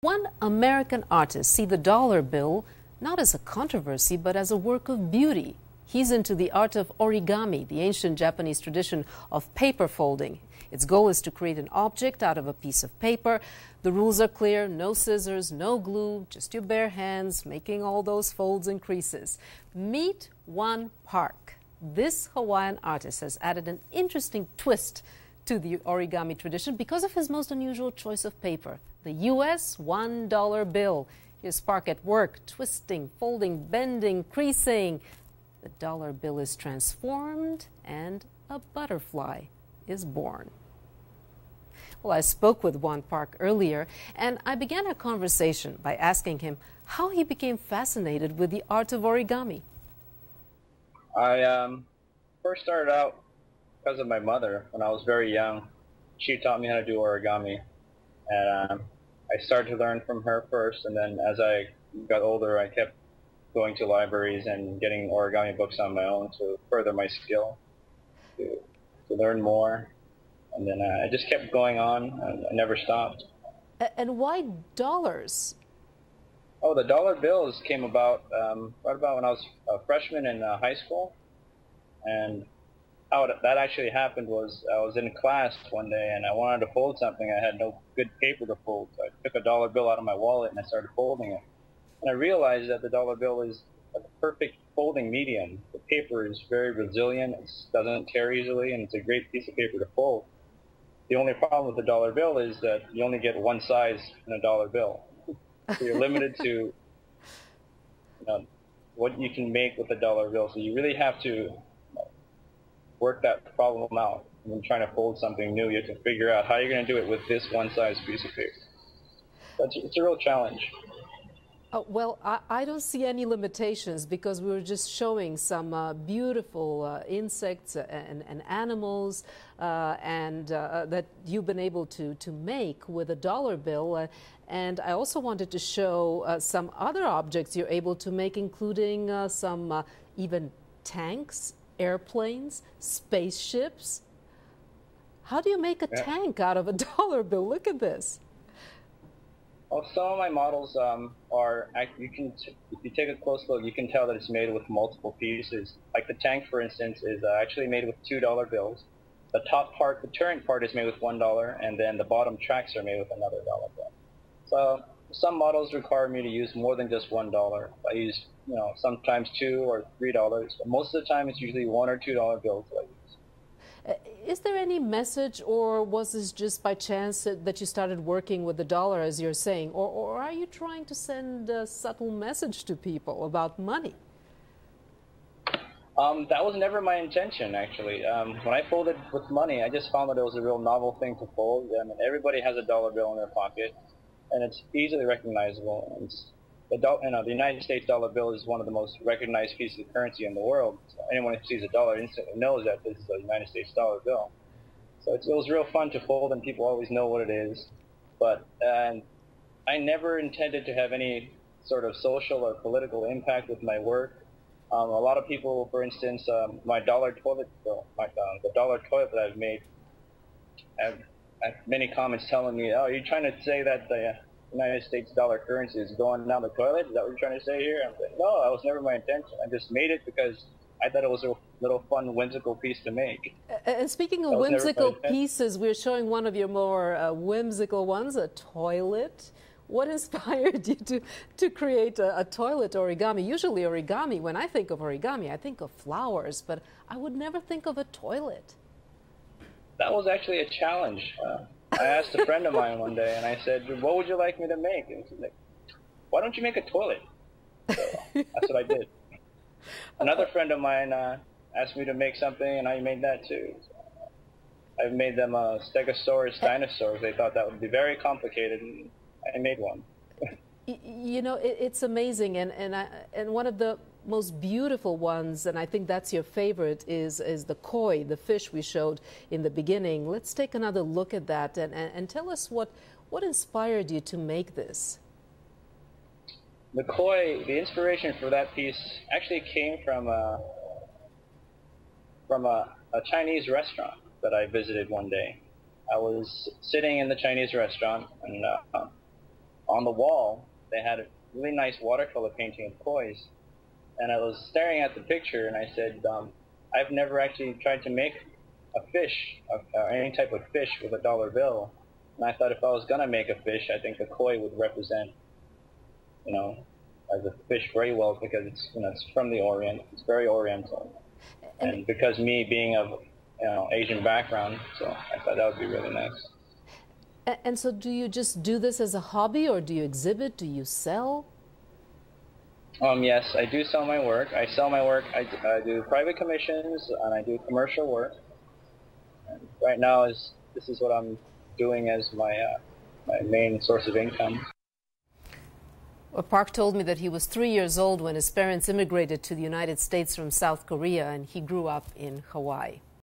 One American artist see the dollar bill not as a controversy, but as a work of beauty. He's into the art of origami, the ancient Japanese tradition of paper folding. Its goal is to create an object out of a piece of paper. The rules are clear: no scissors, no glue, just your bare hands making all those folds and creases. Meet Juan Park. This Hawaiian artist has added an interesting twist to the origami tradition because of his most unusual choice of paper, the U.S. $1 bill. Here's Park at work, twisting, folding, bending, creasing. The dollar bill is transformed and a butterfly is born. Well, I spoke with Juan Park earlier, and I began our conversation by asking him how he became fascinated with the art of origami. I first started out because of my mother. When I was very young, she taught me how to do origami, and I started to learn from her first, and then as I got older, I kept going to libraries and getting origami books on my own to further my skill, to learn more, and then I just kept going on, and I never stopped. And why dollars? Oh, the dollar bills came about right about when I was a freshman in high school, and how that actually happened was I was in class one day and I wanted to fold something. I had no good paper to fold, so I took a dollar bill out of my wallet and I started folding it. And I realized that the dollar bill is a perfect folding medium. The paper is very resilient, it doesn't tear easily, and it's a great piece of paper to fold. The only problem with the dollar bill is that you only get one size in a dollar bill. So you're limited to what you can make with a dollar bill. So you really have to work that problem out. When trying to fold something new, you have to figure out how you're going to do it with this one size piece of paper. It's a real challenge. Well, I don't see any limitations because we were just showing some beautiful insects and animals that you've been able to make with a dollar bill. And I also wanted to show some other objects you're able to make, including some even tanks, airplanes, spaceships. How do you make a tank out of a dollar bill? Look at this. Well, some of my models if you take a close look, you can tell that it's made with multiple pieces. Like the tank, for instance, is actually made with $2 bills. The top part, the turret part, is made with $1, and then the bottom tracks are made with another dollar bill. So some models require me to use more than just $1. I use, sometimes $2 or $3, but most of the time it's usually $1 or $2 bills that I use. Is there any message, or was this just by chance that you started working with the dollar, as you're saying, or are you trying to send a subtle message to people about money? That was never my intention, actually. When I folded with money, I just found that it was a real novel thing to fold. I mean, everybody has a dollar bill in their pocket, and it's easily recognizable. The United States dollar bill is one of the most recognized pieces of currency in the world. So anyone who sees a dollar instantly knows that this is a United States dollar bill. So it was real fun to fold, and people always know what it is. But I never intended to have any sort of social or political impact with my work. A lot of people, for instance, my dollar toilet bill, the dollar toilet that I've made, I have many comments telling me, "Oh, are you trying to say that the United States dollar currency is going down the toilet? Is that what you're trying to say here?" I'm saying, no, that was never my intention. I just made it because I thought it was a little fun, whimsical piece to make. And speaking of whimsical pieces, we're showing one of your more whimsical ones, a toilet. What inspired you to create a toilet origami? Usually origami, when I think of origami, I think of flowers, but I would never think of a toilet. That was actually a challenge. I asked a friend of mine one day, and I said, "What would you like me to make?" And he's like, "Why don't you make a toilet?" So that's what I did. Another friend of mine asked me to make something, and I made that too. So I made them a Stegosaurus dinosaurs. They thought that would be very complicated, and I made one. It's amazing, and one of the most beautiful ones, and I think that's your favorite, is the koi, the fish we showed in the beginning. Let's take another look at that and tell us what inspired you to make this. The koi, the inspiration for that piece actually came from a Chinese restaurant that I visited one day. I was sitting in the Chinese restaurant, and on the wall, they had a really nice watercolor painting of koi's. And I was staring at the picture, and I said, I've never actually tried to make a fish, any type of fish with a dollar bill. And I thought if I was going to make a fish, I think the koi would represent, as a fish very well, because it's from the Orient. It's very Oriental. And because me being of Asian background, so I thought that would be really nice. And so do you just do this as a hobby, or do you exhibit? Do you sell? Yes, I do sell my work. I sell my work. I do private commissions, and I do commercial work. And right now, this is what I'm doing as my main source of income. Well, Park told me that he was 3 years old when his parents immigrated to the United States from South Korea, and he grew up in Hawaii.